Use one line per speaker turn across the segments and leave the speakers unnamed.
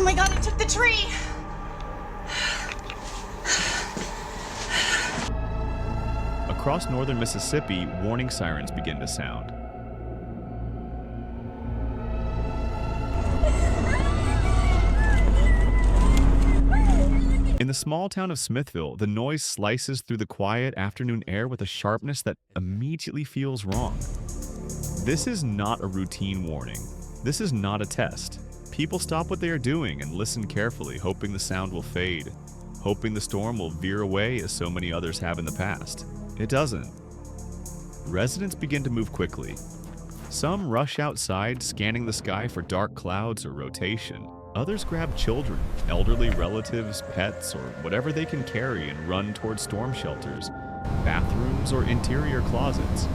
my god, it took the tree!
Across northern Mississippi, warning sirens begin to sound. In the small town of Smithville, the noise slices through the quiet afternoon air with a sharpness that immediately feels wrong. This is not a routine warning. This is not a test. People stop what they are doing and listen carefully, hoping the sound will fade, hoping the storm will veer away as so many others have in the past. It doesn't. Residents begin to move quickly. Some rush outside, scanning the sky for dark clouds or rotation. Others grab children, elderly relatives, pets, or whatever they can carry and run towards storm shelters, bathrooms, or interior closets.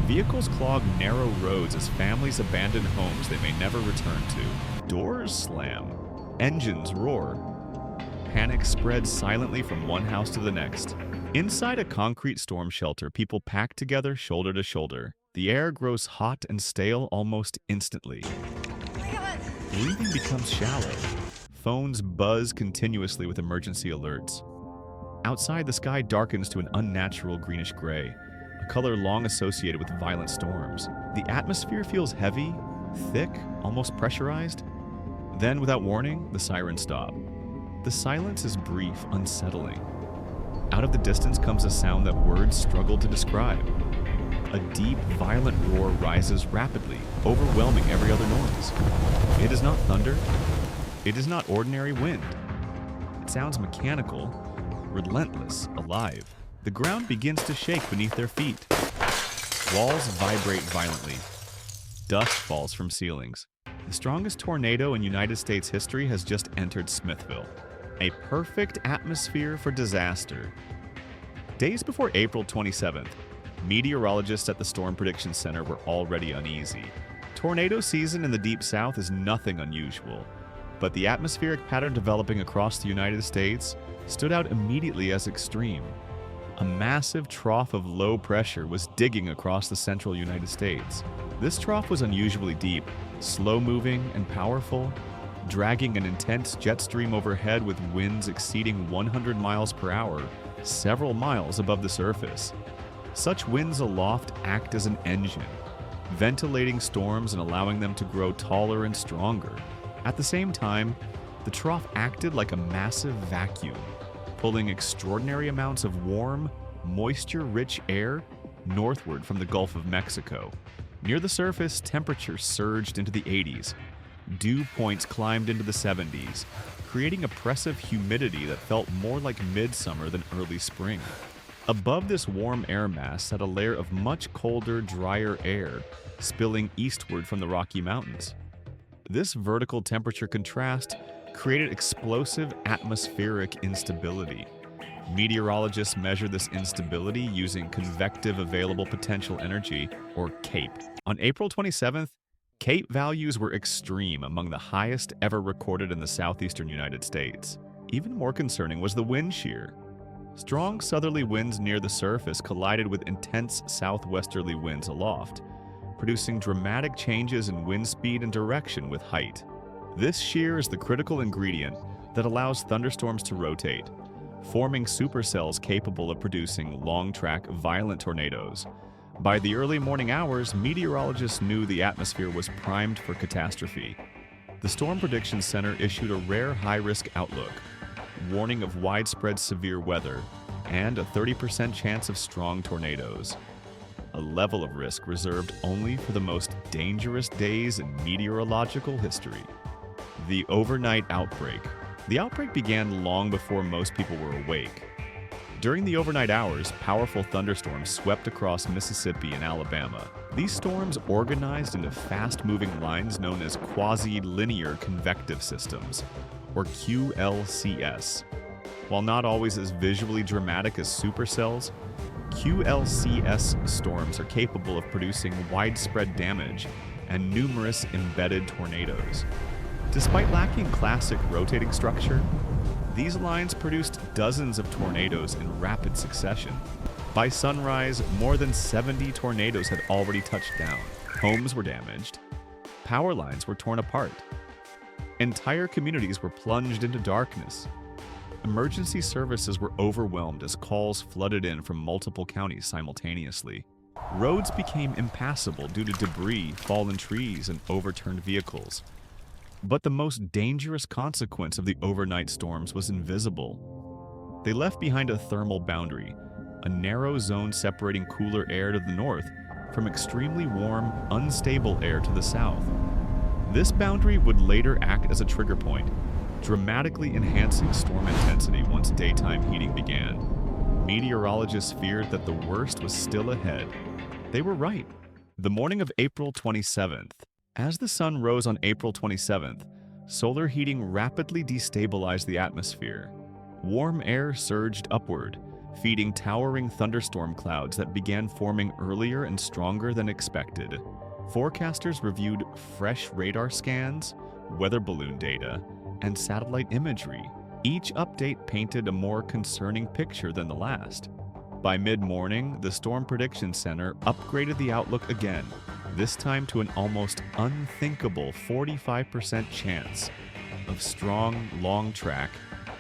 Vehicles clog narrow roads as families abandon homes they may never return to. Doors slam. Engines roar. Panic spreads silently from one house to the next. Inside a concrete storm shelter, people pack together shoulder to shoulder. The air grows hot and stale almost instantly. Breathing becomes shallow. Phones buzz continuously with emergency alerts. Outside, the sky darkens to an unnatural greenish gray, a color long associated with violent storms. The atmosphere feels heavy, thick, almost pressurized. Then, without warning, the sirens stop. The silence is brief, unsettling. Out of the distance comes a sound that words struggle to describe. A deep, violent roar rises rapidly, overwhelming every other noise. It is not thunder. It is not ordinary wind. It sounds mechanical, relentless, alive. The ground begins to shake beneath their feet. Walls vibrate violently. Dust falls from ceilings. The strongest tornado in United States history has just entered Smithville. A perfect atmosphere for disaster. Days before April 27th, meteorologists at the Storm Prediction Center were already uneasy. Tornado season in the Deep South is nothing unusual, but the atmospheric pattern developing across the United States stood out immediately as extreme. A massive trough of low pressure was digging across the central United States. This trough was unusually deep, slow-moving and powerful, dragging an intense jet stream overhead with winds exceeding 100 miles per hour, several miles above the surface. Such winds aloft act as an engine, ventilating storms and allowing them to grow taller and stronger. At the same time, the trough acted like a massive vacuum, pulling extraordinary amounts of warm, moisture-rich air northward from the Gulf of Mexico. Near the surface, temperatures surged into the 80s. Dew points climbed into the 70s, creating oppressive humidity that felt more like midsummer than early spring. Above this warm air mass sat a layer of much colder, drier air, spilling eastward from the Rocky Mountains. This vertical temperature contrast created explosive atmospheric instability. Meteorologists measure this instability using convective available potential energy, or CAPE. On April 27th, CAPE values were extreme, among the highest ever recorded in the southeastern United States. Even more concerning was the wind shear. Strong southerly winds near the surface collided with intense southwesterly winds aloft, producing dramatic changes in wind speed and direction with height. This shear is the critical ingredient that allows thunderstorms to rotate, forming supercells capable of producing long-track, violent tornadoes. By the early morning hours, meteorologists knew the atmosphere was primed for catastrophe. The Storm Prediction Center issued a rare high-risk outlook, warning of widespread severe weather and a 30% chance of strong tornadoes. A level of risk reserved only for the most dangerous days in meteorological history. The overnight outbreak. The outbreak began long before most people were awake. During the overnight hours, powerful thunderstorms swept across Mississippi and Alabama. These storms organized into fast-moving lines known as quasi-linear convective systems, or QLCS. While not always as visually dramatic as supercells, QLCS storms are capable of producing widespread damage and numerous embedded tornadoes. Despite lacking classic rotating structure, these lines produced dozens of tornadoes in rapid succession. By sunrise, more than 70 tornadoes had already touched down. Homes were damaged. Power lines were torn apart. Entire communities were plunged into darkness. Emergency services were overwhelmed as calls flooded in from multiple counties simultaneously. Roads became impassable due to debris, fallen trees, and overturned vehicles. But the most dangerous consequence of the overnight storms was invisible. They left behind a thermal boundary, a narrow zone separating cooler air to the north from extremely warm, unstable air to the south. This boundary would later act as a trigger point, dramatically enhancing storm intensity once daytime heating began. Meteorologists feared that the worst was still ahead. They were right. The morning of April 27th, as the sun rose on April 27th, solar heating rapidly destabilized the atmosphere. Warm air surged upward, feeding towering thunderstorm clouds that began forming earlier and stronger than expected. Forecasters reviewed fresh radar scans, weather balloon data, and satellite imagery. Each update painted a more concerning picture than the last. By mid-morning, the Storm Prediction Center upgraded the outlook again, this time to an almost unthinkable 45% chance of strong, long-track,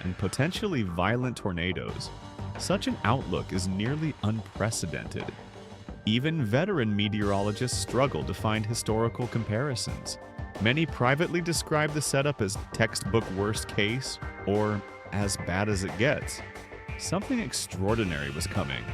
and potentially violent tornadoes. Such an outlook is nearly unprecedented. Even veteran meteorologists struggle to find historical comparisons. Many privately describe the setup as textbook worst case or as bad as it gets. Something extraordinary was coming.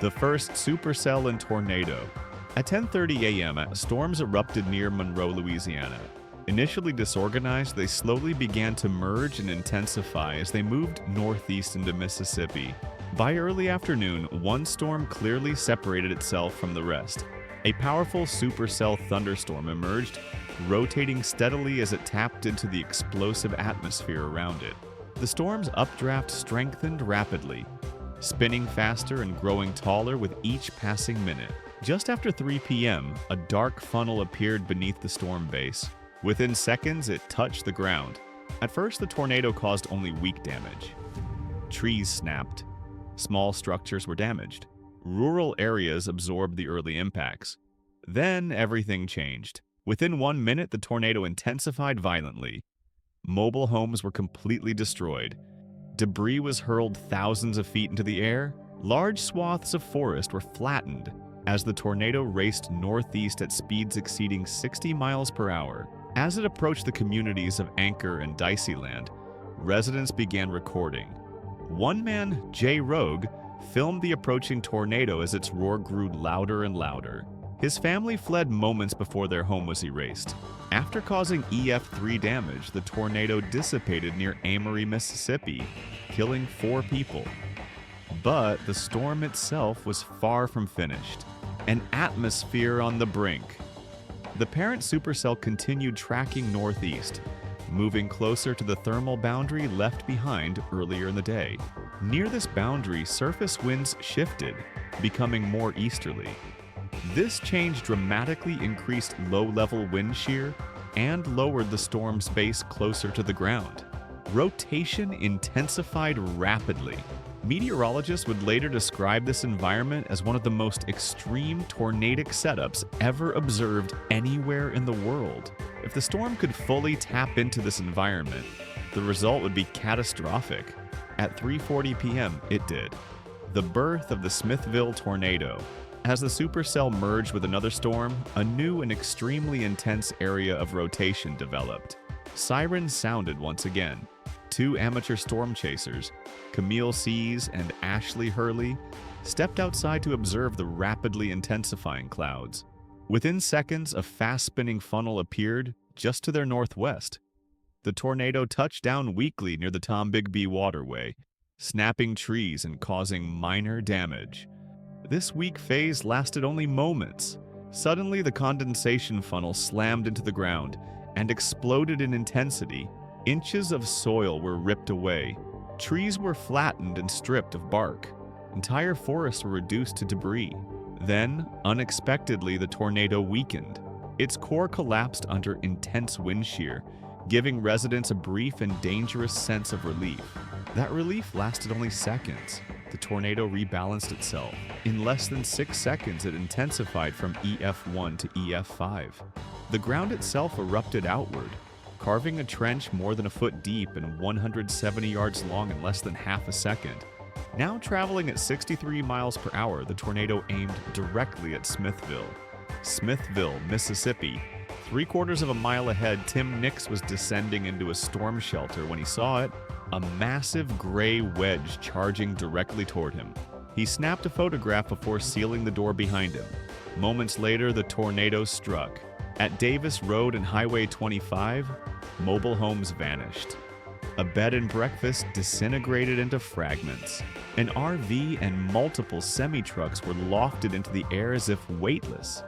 The first supercell and tornado. At 10:30 a.m., storms erupted near Monroe, Louisiana. Initially disorganized, they slowly began to merge and intensify as they moved northeast into Mississippi. By early afternoon, one storm clearly separated itself from the rest. A powerful supercell thunderstorm emerged, rotating steadily as it tapped into the explosive atmosphere around it. The storm's updraft strengthened rapidly, spinning faster and growing taller with each passing minute. Just after 3 p.m., a dark funnel appeared beneath the storm base. Within seconds, it touched the ground. At first, the tornado caused only weak damage. Trees snapped. Small structures were damaged. Rural areas absorbed the early impacts. Then everything changed. Within 1 minute, the tornado intensified violently. Mobile homes were completely destroyed. Debris was hurled thousands of feet into the air. Large swaths of forest were flattened as the tornado raced northeast at speeds exceeding 60 miles per hour. As it approached the communities of Anchor and Diceyland, residents began recording. One man, Jay Rogue, filmed the approaching tornado as its roar grew louder and louder. His family fled moments before their home was erased. After causing EF5 damage, the tornado dissipated near Amory, Mississippi, killing 4 people. But the storm itself was far from finished. An atmosphere on the brink. The parent supercell continued tracking northeast, moving closer to the thermal boundary left behind earlier in the day. Near this boundary, surface winds shifted, becoming more easterly. This change dramatically increased low-level wind shear and lowered the storm's base closer to the ground. Rotation intensified rapidly. Meteorologists would later describe this environment as one of the most extreme tornadic setups ever observed anywhere in the world. If the storm could fully tap into this environment, the result would be catastrophic. At 3:40 p.m., it did. The birth of the Smithville tornado. As the supercell merged with another storm, a new and extremely intense area of rotation developed. Sirens sounded once again. 2 amateur storm chasers, Camille Seas and Ashley Hurley, stepped outside to observe the rapidly intensifying clouds. Within seconds, a fast-spinning funnel appeared just to their northwest. The tornado touched down weakly near the Tombigbee Waterway, snapping trees and causing minor damage. This weak phase lasted only moments. Suddenly, the condensation funnel slammed into the ground and exploded in intensity. Inches of soil were ripped away. Trees were flattened and stripped of bark. Entire forests were reduced to debris. Then, unexpectedly, the tornado weakened. Its core collapsed under intense wind shear, giving residents a brief and dangerous sense of relief. That relief lasted only seconds. The tornado rebalanced itself. In less than 6 seconds, it intensified from EF1 to EF5. The ground itself erupted outward. carving a trench more than a foot deep and 170 yards long in less than half a second. Now traveling at 63 miles per hour, the tornado aimed directly at Smithville, Mississippi. 3/4 of a mile ahead, Tim Nix was descending into a storm shelter when he saw it, a massive gray wedge charging directly toward him. He snapped a photograph before sealing the door behind him. Moments later, the tornado struck. At Davis Road and Highway 25, mobile homes vanished. A bed and breakfast disintegrated into fragments. An RV and multiple semi-trucks were lofted into the air as if weightless.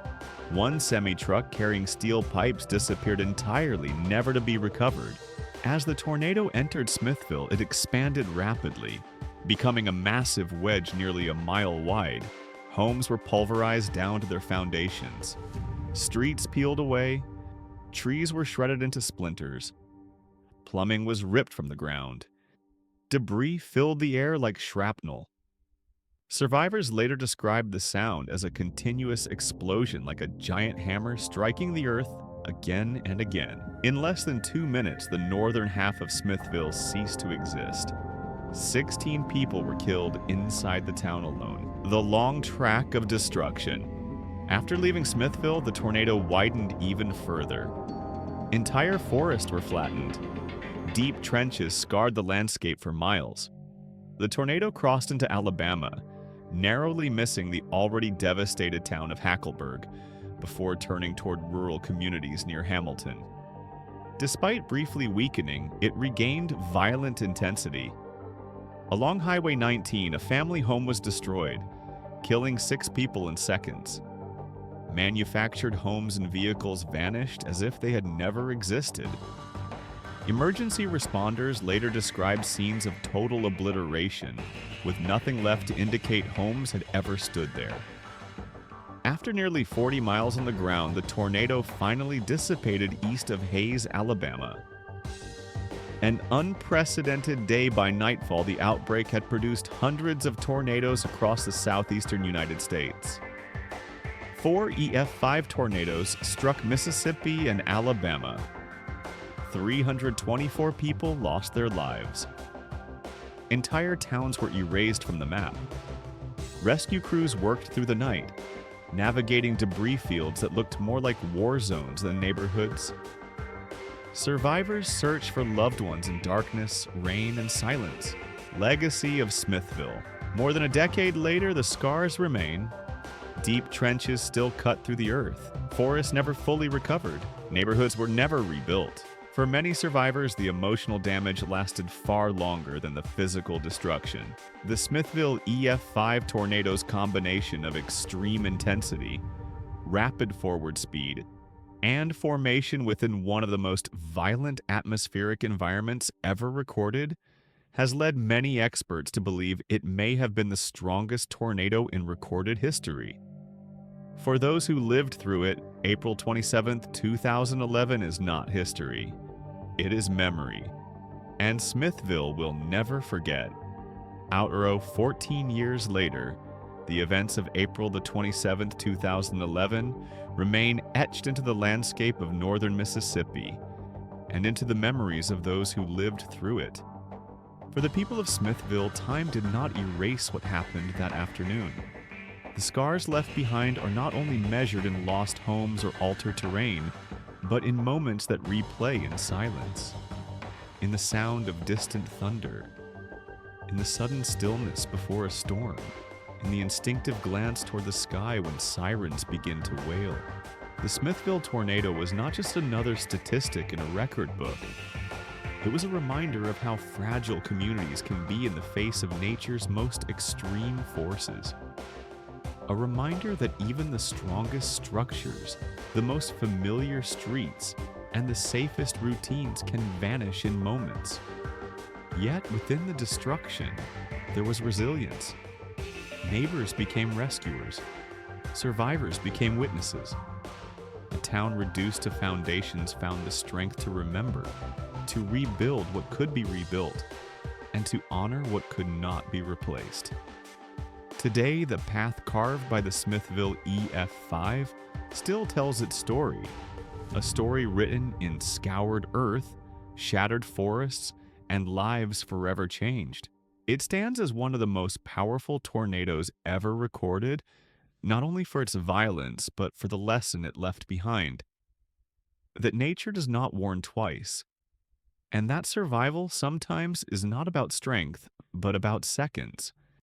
One semi-truck carrying steel pipes disappeared entirely, never to be recovered. As the tornado entered Smithville, it expanded rapidly, becoming a massive wedge nearly a mile wide. Homes were pulverized down to their foundations. Streets peeled away. Trees were shredded into splinters. Plumbing was ripped from the ground. Debris filled the air like shrapnel. Survivors later described the sound as a continuous explosion, like a giant hammer striking the earth again and again. In less than 2 minutes, the northern half of Smithville ceased to exist. 16 people were killed inside the town alone. The long track of destruction. After leaving Smithville, the tornado widened even further. Entire forests were flattened. Deep trenches scarred the landscape for miles. The tornado crossed into Alabama, narrowly missing the already devastated town of Hackleburg, before turning toward rural communities near Hamilton. Despite briefly weakening, it regained violent intensity. Along Highway 19, a family home was destroyed, killing 6 people in seconds. Manufactured homes and vehicles vanished as if they had never existed. Emergency responders later described scenes of total obliteration, with nothing left to indicate homes had ever stood there. After nearly 40 miles on the ground, the tornado finally dissipated east of Hays, Alabama. An unprecedented day. By nightfall, the outbreak had produced hundreds of tornadoes across the southeastern United States. 4 EF5 tornadoes struck Mississippi and Alabama. 324 people lost their lives. Entire towns were erased from the map. Rescue crews worked through the night, navigating debris fields that looked more like war zones than neighborhoods. Survivors searched for loved ones in darkness, rain, and silence. Legacy of Smithville. More than a decade later, the scars remain. Deep trenches still cut through the earth. Forests never fully recovered. Neighborhoods were never rebuilt. For many survivors, the emotional damage lasted far longer than the physical destruction. The Smithville EF5 tornado's combination of extreme intensity, rapid forward speed, and formation within one of the most violent atmospheric environments ever recorded has led many experts to believe it may have been the strongest tornado in recorded history. For those who lived through it, April 27, 2011 is not history. It is memory, and Smithville will never forget. Outrow 14 years later, the events of April the 27th, 2011 remain etched into the landscape of northern Mississippi and into the memories of those who lived through it. For the people of Smithville, time did not erase what happened that afternoon. The scars left behind are not only measured in lost homes or altered terrain, but in moments that replay in silence, in the sound of distant thunder, in the sudden stillness before a storm, in the instinctive glance toward the sky when sirens begin to wail. The Smithville tornado was not just another statistic in a record book. It was a reminder of how fragile communities can be in the face of nature's most extreme forces. A reminder that even the strongest structures, the most familiar streets, and the safest routines can vanish in moments. Yet within the destruction, there was resilience. Neighbors became rescuers. Survivors became witnesses. A town reduced to foundations found the strength to remember, to rebuild what could be rebuilt, and to honor what could not be replaced. Today, the path carved by the Smithville EF5 still tells its story, a story written in scoured earth, shattered forests, and lives forever changed. It stands as one of the most powerful tornadoes ever recorded, not only for its violence, but for the lesson it left behind that nature does not warn twice, and that survival sometimes is not about strength, but about seconds.